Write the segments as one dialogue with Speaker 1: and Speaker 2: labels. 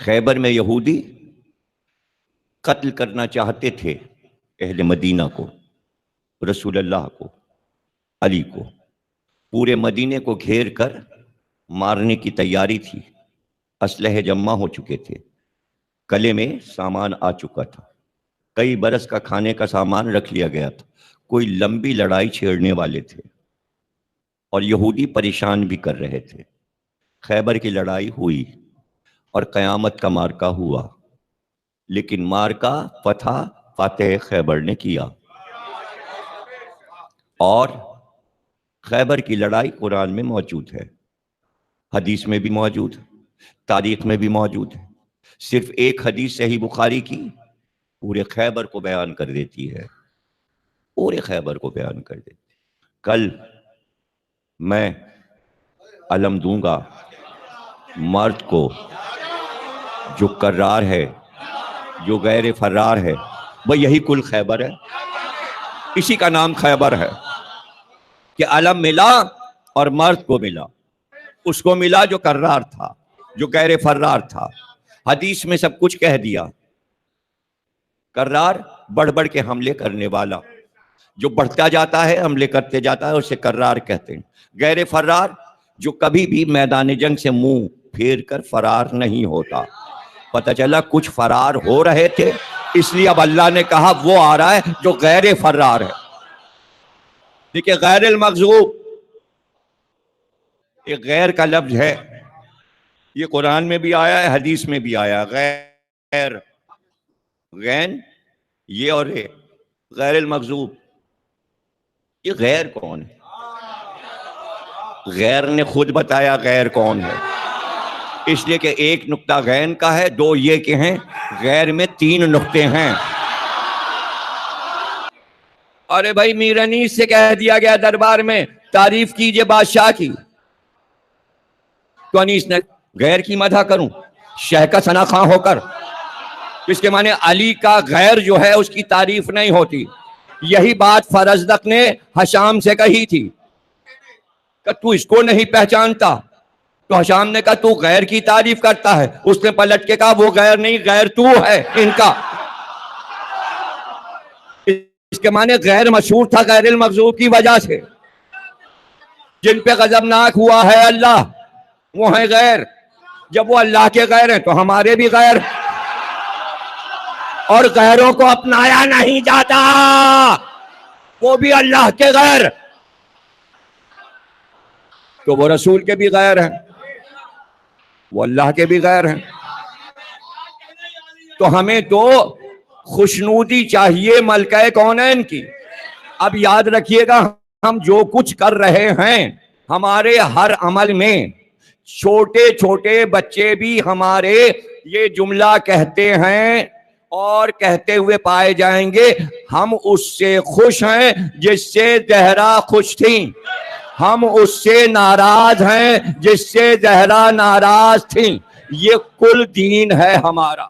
Speaker 1: خیبر میں یہودی قتل کرنا چاہتے تھے اہل مدینہ کو، رسول اللہ کو، علی کو۔ پورے مدینے کو گھیر کر مارنے کی تیاری تھی، اسلحے جمع ہو چکے تھے، قلعے میں سامان آ چکا تھا، کئی برس کا کھانے کا سامان رکھ لیا گیا تھا، کوئی لمبی لڑائی چھیڑنے والے تھے اور یہودی پریشان بھی کر رہے تھے۔ خیبر کی لڑائی ہوئی اور قیامت کا مارکا ہوا، لیکن مارکا فاتح خیبر نے کیا۔ اور خیبر کی لڑائی قرآن میں موجود ہے، حدیث میں بھی موجود ہے، تاریخ میں بھی موجود ہے۔ صرف ایک حدیث صحیح بخاری کی پورے خیبر کو بیان کر دیتی ہے، پورے خیبر کو بیان کر دیتی ہے۔ کل میں علم دوں گا مرد کو جو کرار ہے، جو غیر فرار ہے، وہ یہی کل خیبر ہے، اسی کا نام خیبر ہے کہ علم ملا اور مرد کو ملا، اس کو ملا جو کرار تھا، جو غیر فرار تھا۔ حدیث میں سب کچھ کہہ دیا۔ کرار بڑھ بڑھ کے حملے کرنے والا، جو بڑھتا جاتا ہے حملے کرتے جاتا ہے، اسے کرار کہتے ہیں۔ غیر فرار جو کبھی بھی میدان جنگ سے منہ پھیر کر فرار نہیں ہوتا۔ پتہ چلا کچھ فرار ہو رہے تھے، اس لیے اب اللہ نے کہا وہ آ رہا ہے جو غیر فرار ہے۔ دیکھیں غیر المغضوب ایک غیر کا لفظ ہے، یہ قرآن میں بھی آیا ہے، حدیث میں بھی آیا ہے۔ غیر، غین یہ اور یہ، غیر المغضوب۔ یہ غیر کون ہے؟ غیر نے خود بتایا غیر کون ہے، اس لیے کہ ایک نقطہ غین کا ہے، دو یہ کہ ہیں غیر میں تین نقطے ہیں۔ ارے بھائی میر انیس سے کہہ دیا گیا دربار میں تعریف کیجئے بادشاہ کی، تو انیس نے غیر کی مدح کروں شہ کا ثنا خواں ہو کر، اس کے معنی علی کا غیر جو ہے اس کی تعریف نہیں ہوتی۔ یہی بات فرزدق نے حشام سے کہی تھی کہ تو اس کو نہیں پہچانتا، تو حشام نے کہا تو غیر کی تعریف کرتا ہے، اس نے پلٹ کے کہا وہ غیر نہیں، غیر تو ہے ان کا۔ اس کے معنی غیر مشہور تھا غیر المغضوب کی وجہ سے۔ جن پہ غضبناک ہوا ہے اللہ وہ ہیں غیر، جب وہ اللہ کے غیر ہیں تو ہمارے بھی غیر، اور غیروں کو اپنایا نہیں جاتا، وہ بھی اللہ کے غیر، تو وہ رسول کے بھی غیر ہیں، وہ اللہ کے بھی غیر ہیں۔ تو ہمیں تو خوشنودی چاہیے ملکہ کونین کی۔ اب یاد رکھیے گا ہم جو کچھ کر رہے ہیں، ہمارے ہر عمل میں چھوٹے چھوٹے بچے بھی ہمارے یہ جملہ کہتے ہیں اور کہتے ہوئے پائے جائیں گے، ہم اس سے خوش ہیں جس سے زہرا خوش تھیں، ہم اس سے ناراض ہیں جس سے زہرا ناراض تھیں۔ یہ کل دین ہے ہمارا،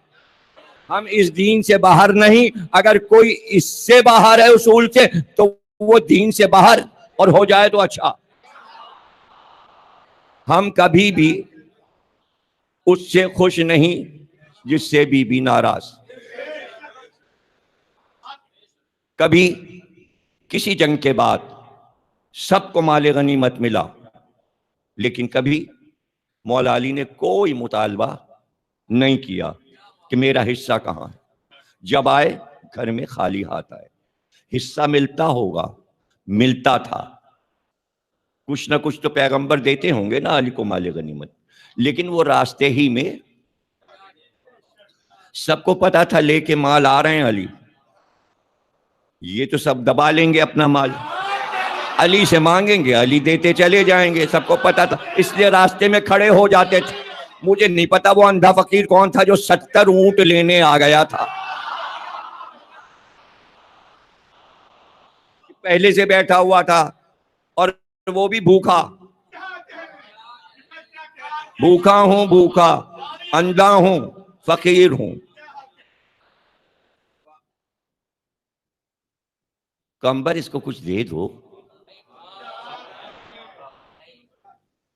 Speaker 1: ہم اس دین سے باہر نہیں۔ اگر کوئی اس سے باہر ہے اصول سے تو وہ دین سے باہر اور ہو جائے تو اچھا۔ ہم کبھی بھی اس سے خوش نہیں جس سے بی بی ناراض۔ کبھی کسی جنگ کے بعد سب کو مال غنیمت ملا، لیکن کبھی مولا علی نے کوئی مطالبہ نہیں کیا کہ میرا حصہ کہاں ہے۔ جب آئے گھر میں خالی ہاتھ آئے، حصہ ملتا ہوگا، ملتا تھا، کچھ نہ کچھ تو پیغمبر دیتے ہوں گے نا علی کو مال غنیمت، لیکن وہ راستے ہی میں سب کو پتا تھا لے کے مال آ رہے ہیں علی، یہ تو سب دبا لیں گے اپنا مال، علی سے مانگیں گے، علی دیتے چلے جائیں گے، سب کو پتا تھا، اس لیے راستے میں کھڑے ہو جاتے تھے۔ مجھے نہیں پتا وہ اندھا فقیر کون تھا جو 70 اونٹ لینے آ گیا تھا، پہلے سے بیٹھا ہوا تھا اور وہ بھی بھوکا، بھوکا ہوں، بھوکا، اندھا ہوں، فقیر ہوں۔ کمبر اس کو کچھ دے دو،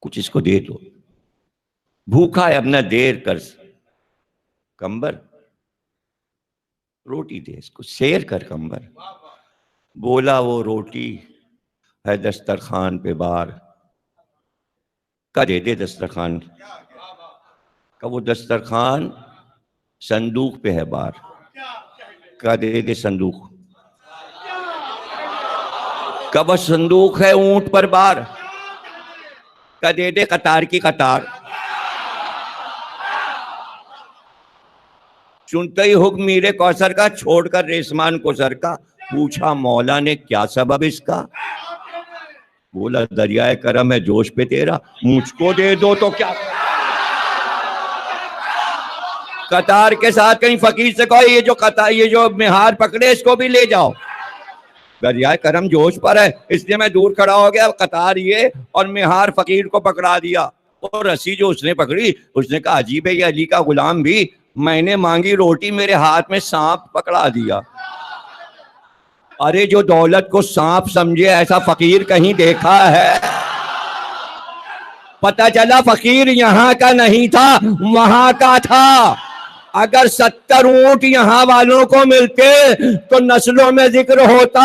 Speaker 1: کچھ اس کو دے دو، بھوکا ہے اب نہ دیر کر، کمبر روٹی دے اس کو، سیر کر کمبر. بولا وہ روٹی ہے دسترخوان پہ بار، کا دے دے دسترخوان کا، وہ دسترخوان صندوق پہ ہے بار، کا دے دے صندوق کا، وہ صندوق ہے اونٹ پر بار، کا دے دے قطار کی قطار. سنتے ہی حکم میرے کوثر کا، چھوڑ کر ریسمان کو سر کا، پوچھا مولا نے کیا سبب اس کا؟ بولا دریائے کرم ہے جوش پہ تیرا، مجھ کو دے دو تو کیا. قطار کے ساتھ کہیں فقیر سے کہو یہ جو مہار پکڑے اس کو بھی لے جاؤ. دریائے کرم جوش پر ہے اس لیے میں دور کھڑا ہو گیا، قطار یہ اور مہار فقیر کو پکڑا دیا. اور رسی جو اس نے پکڑی، اس نے کہا عجیب ہے یہ علی کا غلام بھی، میں نے مانگی روٹی میرے ہاتھ میں سانپ پکڑا دیا. ارے جو دولت کو سانپ سمجھے ایسا فقیر کہیں دیکھا ہے؟ پتہ چلا فقیر یہاں کا نہیں تھا، وہاں کا تھا. اگر 70 اونٹ یہاں والوں کو ملتے تو نسلوں میں ذکر ہوتا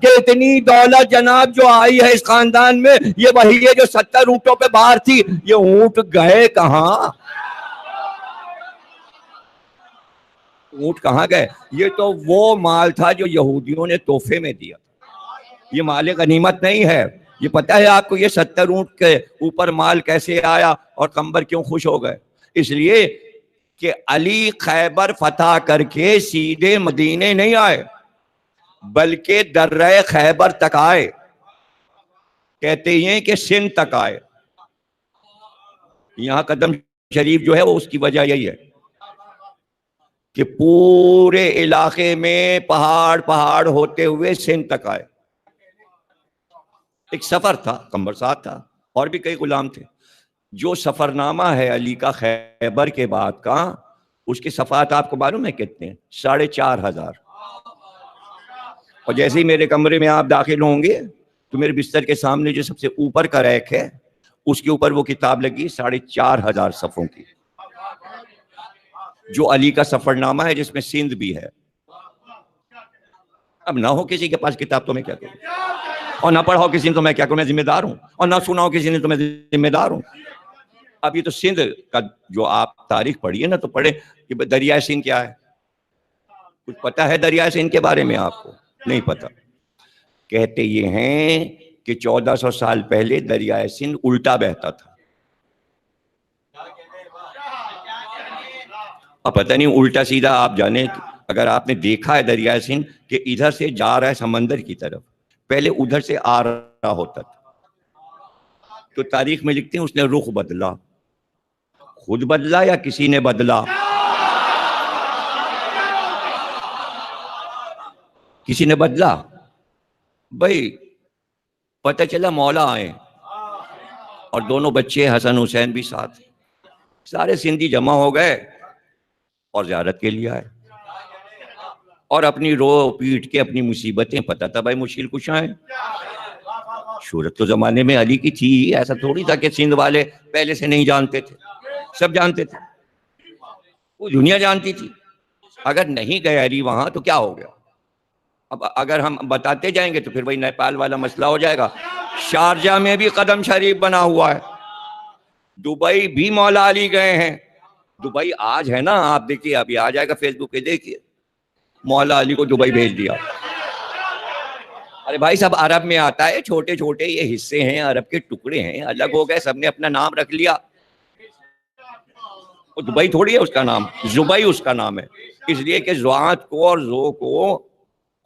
Speaker 1: کہ اتنی دولت جناب جو آئی ہے اس خاندان میں، یہ وہی ہے جو 70 اونٹوں پہ بار تھی. یہ اونٹ گئے کہاں؟ اونٹ کہاں گئے؟ یہ تو وہ مال تھا جو یہودیوں نے تحفے میں دیا، یہ مال غنیمت نہیں ہے. یہ پتہ ہے آپ کو یہ 70 اونٹ کے اوپر مال کیسے آیا اور قمبر کیوں خوش ہو گئے؟ اس لیے کہ علی خیبر فتح کر کے سیدھے مدینے نہیں آئے بلکہ درہ خیبر تک آئے. کہتے ہیں کہ سندھ تک آئے. یہاں قدم شریف جو ہے وہ اس کی وجہ یہی ہے کہ پورے علاقے میں پہاڑ پہاڑ ہوتے ہوئے سندھ تک آئے. ایک سفر تھا، قمبر ساتھ تھا، اور بھی کئی غلام تھے. جو سفر نامہ ہے علی کا خیبر کے بعد کا، اس کے صفحات آپ کو معلوم ہے کتنے؟ 4,500. اور جیسے ہی میرے کمرے میں آپ داخل ہوں گے تو میرے بستر کے سامنے جو سب سے اوپر کا ریک ہے اس کے اوپر وہ کتاب لگی 4,500 صفحوں کی، جو علی کا سفر نامہ ہے، جس میں سندھ بھی ہے. اب نہ ہو کسی کے پاس کتاب تو میں کیا کروں، اور نہ پڑھاؤ کسی نے تو میں کیا کروں، میں ذمہ دار ہوں. اور نہ سناؤ کسی نے تو میں ذمہ دار ہوں. اب یہ تو سندھ کا جو آپ تاریخ پڑھیے نا تو پڑھے کہ دریائے سندھ کیا ہے. کچھ پتہ ہے دریائے سندھ کے بارے میں؟ آپ کو نہیں پتہ. کہتے یہ ہیں کہ 1400 سال پہلے دریائے سندھ الٹا بہتا تھا. اب پتہ نہیں الٹا سیدھا آپ جانے، اگر آپ نے دیکھا ہے دریائے سندھ کہ ادھر سے جا رہا ہے سمندر کی طرف، پہلے ادھر سے آ رہا ہوتا تھا، تو تاریخ میں لکھتے ہیں اس نے رخ بدلا. خود بدلا یا کسی نے بدلا؟ کسی نے بدلا. بھائی پتہ چلا مولا آئے اور دونوں بچے حسن حسین بھی ساتھ، سارے سندھی جمع ہو گئے اور زیارت کے لیے آئے، اور اپنی رو پیٹ کے اپنی مصیبتیں، پتہ تھا بھائی مشکل کچھ آئے. شہرت تو زمانے میں علی کی تھی، ایسا تھوڑی تھا کہ سندھ والے پہلے سے نہیں جانتے تھے، سب جانتے تھے، وہ دنیا جانتی تھی. اگر نہیں گئے علی وہاں تو کیا ہو گیا؟ اب اگر ہم بتاتے جائیں گے تو پھر وہی نیپال والا مسئلہ ہو جائے گا. شارجہ میں بھی قدم شریف بنا ہوا ہے، دبئی بھی مولا علی گئے ہیں. دبئی آج ہے نا، آپ دیکھیے ابھی آ جائے گا فیس بک پہ، دیکھیے مولا علی کو دبئی بھیج دیا. ارے بھائی سب عرب میں آتا ہے، چھوٹے چھوٹے یہ حصے ہیں، عرب کے ٹکڑے ہیں، الگ ہو گئے، سب نے اپنا نام رکھ لیا. دبئی تھوڑی ہے اس کا نام، زبئی اس کا نام ہے، اس لیے کہ زوات کو اور زو کو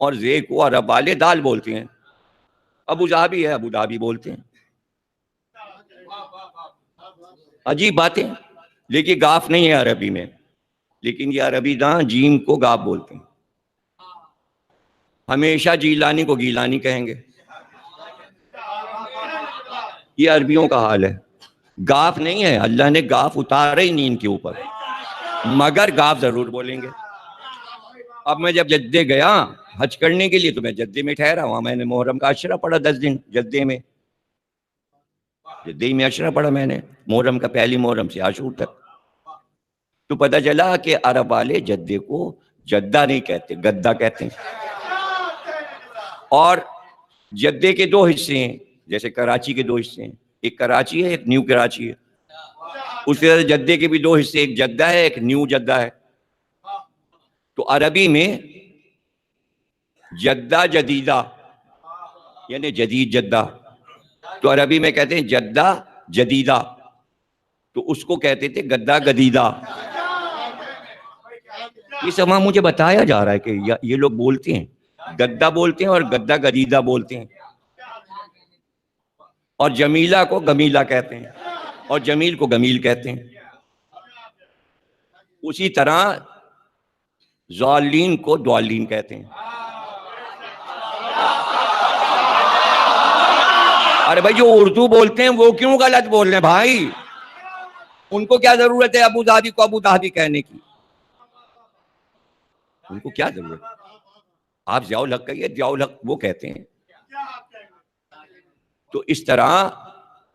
Speaker 1: اور زے کو عرب والے دال بولتے ہیں. ابو ظہبی ہے، ابو دھابی بولتے ہیں. عجیب باتیں. لیکن گاف نہیں ہے عربی میں، لیکن یہ عربی داں جیم کو گاف بولتے ہیں. ہمیشہ جیلانی کو گیلانی کہیں گے. یہ عربیوں کا حال ہے. گاف نہیں ہے، اللہ نے گاف اتارا ہی نہیں ان کے اوپر، مگر گاف ضرور بولیں گے. اب میں جب جدے گیا حج کرنے کے لیے تو میں جدے میں ٹھہرا، وہاں میں نے محرم کا عشرہ پڑھا 10 دن جدے میں. جدے میں عشرہ پڑھا میں نے محرم کا، پہلی محرم سے عاشور تک. تو پتہ چلا کہ عرب والے جدے کو جدہ نہیں کہتے، گدہ کہتے ہیں۔ اور جدے کے دو حصے ہیں، جیسے کراچی کے دو حصے ہیں، ایک کراچی ہے ایک نیو کراچی ہے، اس طرح جدے کے بھی دو حصے، ایک جدہ ہے ایک نیو جدہ ہے۔ تو عربی میں جدہ جدیدہ یعنی جدید جدہ، تو عربی میں کہتے ہیں جدہ جدیدہ، تو اس کو کہتے تھے گدہ گدیدہ۔ یہ سب مجھے بتایا جا رہا ہے کہ یہ لوگ بولتے ہیں، گدہ بولتے ہیں اور گدہ گدیدہ بولتے ہیں، اور جمیلہ کو گمیلہ کہتے ہیں اور جمیل کو گمیل کہتے ہیں۔ اسی طرح ضالین کو دوالین کہتے ہیں۔ ارے بھائی جو اردو بولتے ہیں وہ کیوں غلط بول رہے ہیں بھائی؟ ان کو کیا ضرورت ہے ابو ظبی کو ابو ظبی کہنے کی؟ ان کو کیا ضرورت ہے؟ آپ ضیاء الحق کہیے، ضیاء الحق وہ کہتے ہیں۔ تو اس طرح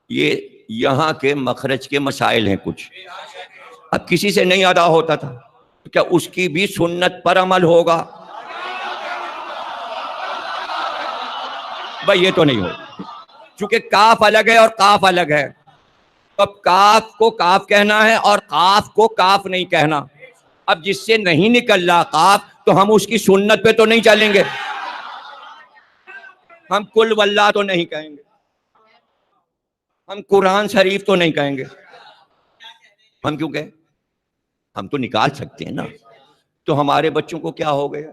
Speaker 1: یہ یہاں کے مخرج کے مسائل ہیں کچھ۔ اب کسی سے نہیں ادا ہوتا تھا، کیا اس کی بھی سنت پر عمل ہوگا؟ بھائی یہ تو نہیں ہوگا، چونکہ کاف الگ ہے اور قاف الگ ہے۔ اب کاف کو کاف کہنا ہے اور قاف کو کاف نہیں کہنا۔ اب جس سے نہیں نکل رہا قاف تو ہم اس کی سنت پہ تو نہیں چلیں گے، ہم کل واللہ تو نہیں کہیں گے، ہم قرآن شریف تو نہیں کہیں گے۔ ہم کیوں کہیں؟ ہم تو نکال سکتے ہیں نا۔ تو ہمارے بچوں کو کیا ہو گیا؟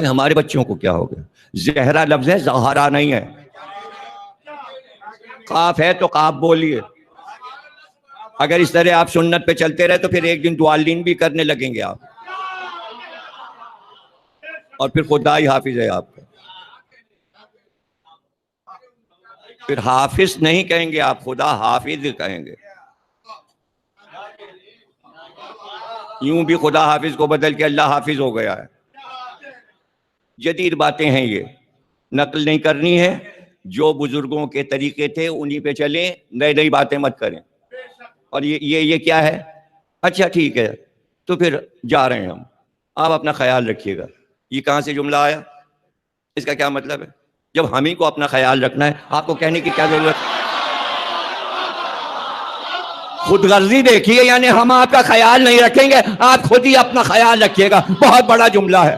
Speaker 1: ہمارے بچوں کو کیا ہو گیا؟ زہرا لفظ ہے، زہرا نہیں ہے۔ قاف ہے تو قاف بولیے۔ اگر اس طرح آپ سنت پہ چلتے رہے تو پھر ایک دن دوالین بھی کرنے لگیں گے آپ، اور پھر خدا ہی حافظ ہے آپ کا۔ پھر حافظ نہیں کہیں گے آپ، خدا حافظ کہیں گے۔ یوں بھی خدا حافظ کو بدل کے اللہ حافظ ہو گیا ہے۔ جدید باتیں ہیں، یہ نقل نہیں کرنی ہے، جو بزرگوں کے طریقے تھے انہی پہ چلیں، نئی نئی باتیں مت کریں۔ اور یہ کیا ہے؟ اچھا ٹھیک ہے، تو پھر جا رہے ہیں ہم، آپ اپنا خیال رکھیے گا۔ یہ کہاں سے جملہ آیا؟ اس کا کیا مطلب ہے؟ جب ہم ہی کو اپنا خیال رکھنا ہے، آپ کو کہنے کی کیا ضرورت ہے؟ خود غرضی دیکھیے، یعنی ہم آپ کا خیال نہیں رکھیں گے، آپ خود ہی اپنا خیال رکھیے گا۔ بہت بڑا جملہ ہے۔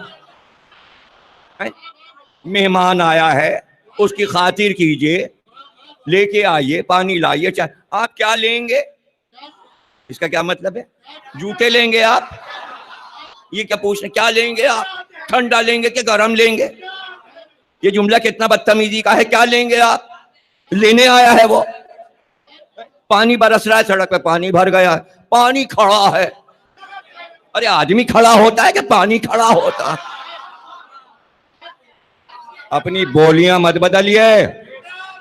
Speaker 1: مہمان آیا ہے، اس کی خاطر کیجئے، لے کے آئیے، پانی لائیے، چاہے آپ کیا لیں گے؟ اس کا کیا مطلب ہے؟ جوتے لیں گے آپ؟ یہ کیا پوچھ رہے ہیں؟ کیا لیں گے آپ؟ ٹھنڈا لیں گے کہ گرم لیں گے؟ یہ جملہ کتنا بدتمیزی کا ہے۔ کیا لیں گے آپ؟ لینے آیا ہے وہ۔ پانی برس رہا ہے سڑک پہ، پانی بھر گیا ہے، پانی کھڑا ہے۔ ارے آدمی کھڑا ہوتا ہے کہ پانی کھڑا ہوتا؟ اپنی بولیاں مت بدلیے،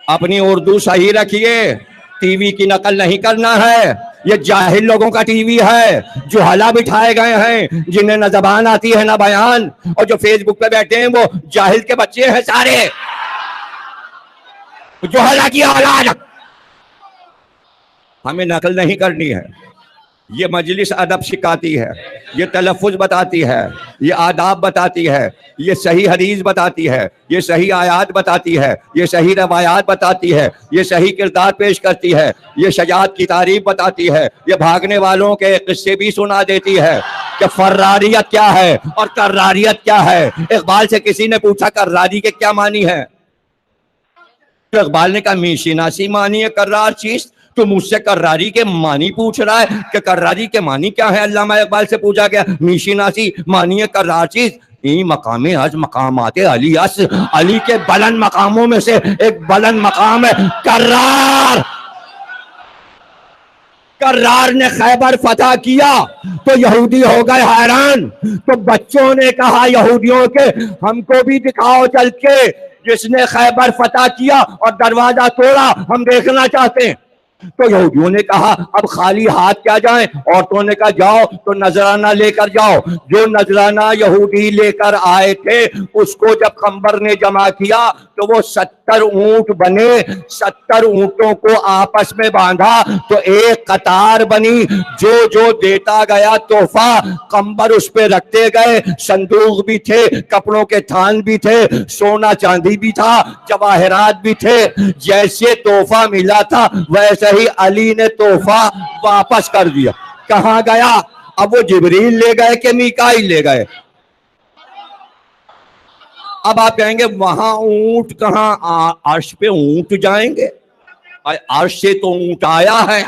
Speaker 1: اپنی اردو صحیح رکھیے، ٹی وی کی نقل نہیں کرنا ہے۔ یہ جاہل لوگوں کا ٹی وی ہے، جو جہلا بٹھائے گئے ہیں، جنہیں نہ زبان آتی ہے نہ بیان، اور جو فیس بک پہ بیٹھے ہیں وہ جاہل کے بچے ہیں سارے، جہلا کی اولاد۔ ہمیں نقل نہیں کرنی ہے۔ یہ مجلس ادب سکھاتی ہے، یہ تلفظ بتاتی ہے، یہ آداب بتاتی ہے، یہ صحیح حدیث بتاتی ہے، یہ صحیح آیات بتاتی ہے، یہ صحیح روایات بتاتی ہے، یہ صحیح کردار پیش کرتی ہے، یہ شجاعت کی تعریف بتاتی ہے، یہ بھاگنے والوں کے قصے بھی سنا دیتی ہے کہ فراریت کیا ہے اور کراریت کیا ہے۔ اقبال سے کسی نے پوچھا کراری کے کیا معنی ہے؟ اقبال نے کہا می شناسی معنی ہے کرار چیز، تو مجھ سے کراری کے معنی پوچھ رہا ہے کہ کراری کے معنی کیا ہے؟ علامہ اقبال سے پوچھا گیا می شناسی معنی ہے کرار چیز، یہ مقام از مقامات علی اس، علی کے بلند مقاموں میں سے ایک بلند مقام ہے کرار۔ کرار نے خیبر فتح کیا تو یہودی ہو گئے حیران، تو بچوں نے کہا یہودیوں کے ہم کو بھی دکھاؤ چل کے، جس نے خیبر فتح کیا اور دروازہ توڑا، ہم دیکھنا چاہتے ہیں۔ تو یہودیوں نے کہا اب خالی ہاتھ کیا جائیں؟ عورتوں نے کہا جاؤ تو نذرانہ لے کر جاؤ۔ جو نذرانہ یہودی لے کر آئے تھے اس کو جب خنبر نے جمع کیا تو وہ 70 اونٹ بنے۔ 70 اونٹوں کو آپس میں باندھا تو ایک قطار بنی۔ جو جو دیتا گیا تحفہ خنبر اس پہ رکھتے گئے۔ صندوق بھی تھے، کپڑوں کے تھان بھی تھے، سونا چاندی بھی تھا، جواہرات بھی تھے۔ جیسے تحفہ ملا تھا ویسے ہی علی نے تحفہ واپس کر دیا۔ کہاں گیا؟ اب وہ جبریل لے گئے کہ میکائیل لے گئے؟ اب آپ کہیں گے وہاں اونٹ کہاں؟ عرش پہ اونٹ جائیں گے؟ عرش سے تو اونٹ آیا ہے،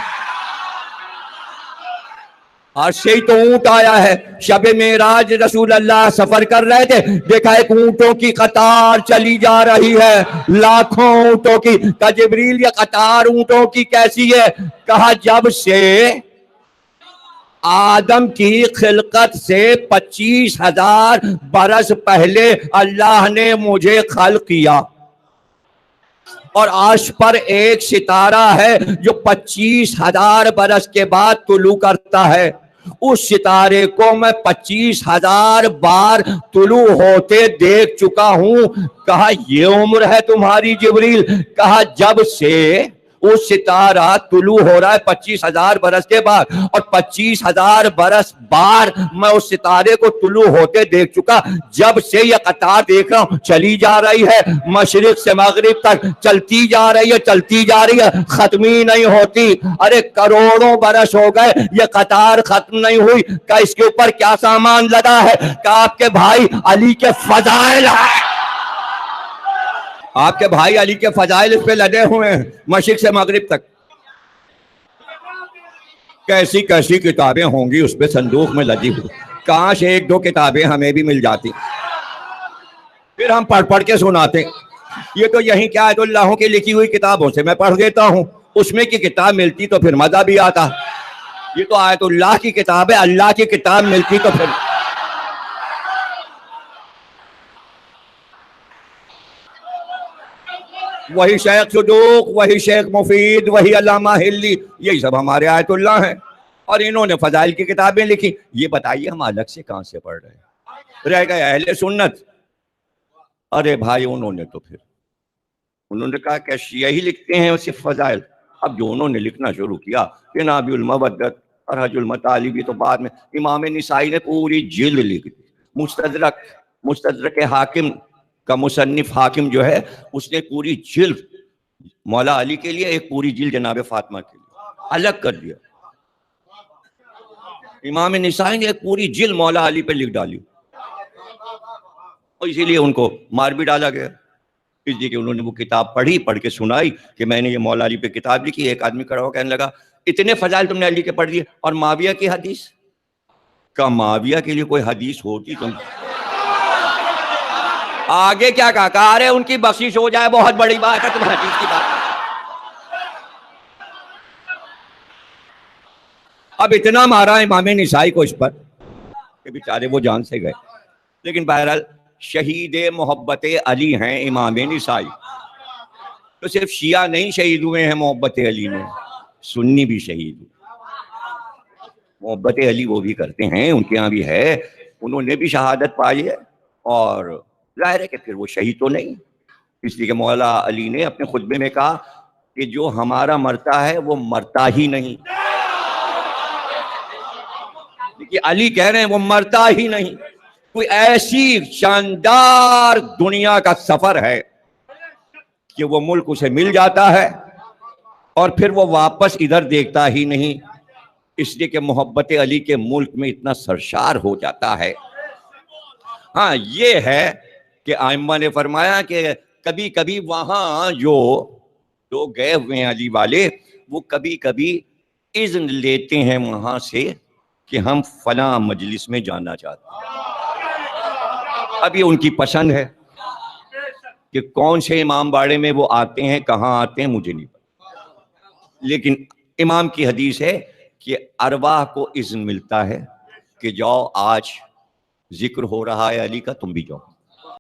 Speaker 1: عرش سے ہی تو اونٹ آیا ہے۔ شب معراج رسول اللہ سفر کر رہے تھے، دیکھا ایک اونٹوں کی قطار چلی جا رہی ہے، لاکھوں اونٹوں کی۔ کہا جبریل یہ قطار اونٹوں کی کیسی ہے؟ کہا جب سے آدم کی خلقت سے 25,000 برس پہلے اللہ نے مجھے خلق کیا، اور عرش پر ایک ستارہ ہے جو 25,000 برس کے بعد طلوع کرتا ہے، اس ستارے کو میں 25,000 بار طلوع ہوتے دیکھ چکا ہوں۔ کہا یہ عمر ہے تمہاری جبریل؟ کہا جب سے وہ ستارہ طلوع ہو رہا ہے 25,000 برس کے بعد، اور 25,000 برس بار میں اس ستارے کو طلوع ہوتے دیکھ چکا۔ جب سے یہ قطار دیکھ رہا ہوں چلی جا رہی ہے، مشرق سے مغرب تک چلتی جا رہی ہے، چلتی جا رہی ہے، ختم ہی نہیں ہوتی۔ ارے کروڑوں برس ہو گئے یہ قطار ختم نہیں ہوئی۔ کہ اس کے اوپر کیا سامان لدا ہے؟ کہ آپ کے بھائی علی کے فضائل ہیں، آپ کے بھائی علی کے فضائل اس پہ لدے ہوئے ہیں مشرق سے مغرب تک۔ کیسی کیسی کتابیں ہوں گی اس پہ صندوق میں لدی ہوئی، کاش ایک دو کتابیں ہمیں بھی مل جاتی، پھر ہم پڑھ پڑھ کے سناتے۔ یہ تو یہیں کیا آیت اللہ کی لکھی ہوئی کتابوں سے میں پڑھ دیتا ہوں، اس میں کی کتاب ملتی تو پھر مزہ بھی آتا۔ یہ تو آیت اللہ کی کتاب ہے، اللہ کی کتاب ملتی تو پھر وہی شیخ صدوق، وہی شیخ مفید، وہی علامہ ہلی، یہی سب ہمارے آیت اللہ ہیں، اور انہوں نے فضائل کی کتابیں لکھی۔ یہ بتائیے ہم الگ سے کہاں سے پڑھ رہے ہیں؟ رہ گئے اہل سنت۔ ارے بھائی انہوں نے تو پھر انہوں نے کہا کہ یہی لکھتے ہیں صرف فضائل۔ اب جو انہوں نے لکھنا شروع کیا، نابی المودت اور حج المطالبی، تو بعد میں امام نسائی نے پوری جلد لکھ دی۔ مستدرک حاکم کا مصنف حاکم جو ہے اس نے پوری جلد مولا علی کے لیے، ایک پوری جلد جناب فاطمہ کے لیے الگ کر دیا۔ امام نسائی نے ایک پوری جلد مولا علی پہ لکھ ڈالی، اور اسی لیے ان کو مار بھی ڈالا گیا، اس لیے کہ انہوں نے وہ کتاب پڑھی، پڑھ کے سنائی کہ میں نے یہ مولا علی پہ کتاب لکھی۔ ایک آدمی کھڑا ہو کہنے لگا اتنے فضائل تم نے علی کے پڑھ دیے، اور معاویہ کی حدیث؟ کا معاویہ کے لیے کوئی حدیث ہوتی تم آگے کیا کہا؟ ارے ان کی بخشش ہو جائے بہت بڑی بات ہے، تم حدیث کی بات۔ اب اتنا مارا امام نسائی کو اس پر کہ بیچارے وہ جان سے گئے۔ لیکن بہرحال شہید محبت علی ہیں امام نسائی، تو صرف شیعہ نہیں شہید ہوئے ہیں محبت علی میں، سنی بھی شہید ہوئے۔ محبت علی وہ بھی کرتے ہیں، ان کے ہاں بھی ہے، انہوں نے بھی شہادت پائی ہے، اور ظاہر ہے کہ پھر وہ شہید تو نہیں، اس لیے کہ مولا علی نے اپنے خطبے میں کہا کہ جو ہمارا مرتا ہے وہ مرتا ہی نہیں۔ کہ علی کہہ رہے ہیں وہ مرتا ہی نہیں۔ کوئی ایسی شاندار دنیا کا سفر ہے کہ وہ ملک اسے مل جاتا ہے اور پھر وہ واپس ادھر دیکھتا ہی نہیں، اس لیے کہ محبت علی کے ملک میں اتنا سرشار ہو جاتا ہے۔ ہاں یہ ہے کہ ائمہ نے فرمایا کہ کبھی کبھی وہاں جو لوگ گئے ہوئے ہیں علی والے، وہ کبھی کبھی اذن لیتے ہیں وہاں سے کہ ہم فلاں مجلس میں جانا چاہتے ہیں۔ اب یہ ان کی پسند ہے کہ کون سے امام باڑے میں وہ آتے ہیں، کہاں آتے ہیں مجھے نہیں پتا، لیکن امام کی حدیث ہے کہ ارواح کو اذن ملتا ہے کہ جاؤ آج ذکر ہو رہا ہے علی کا، تم بھی جاؤ۔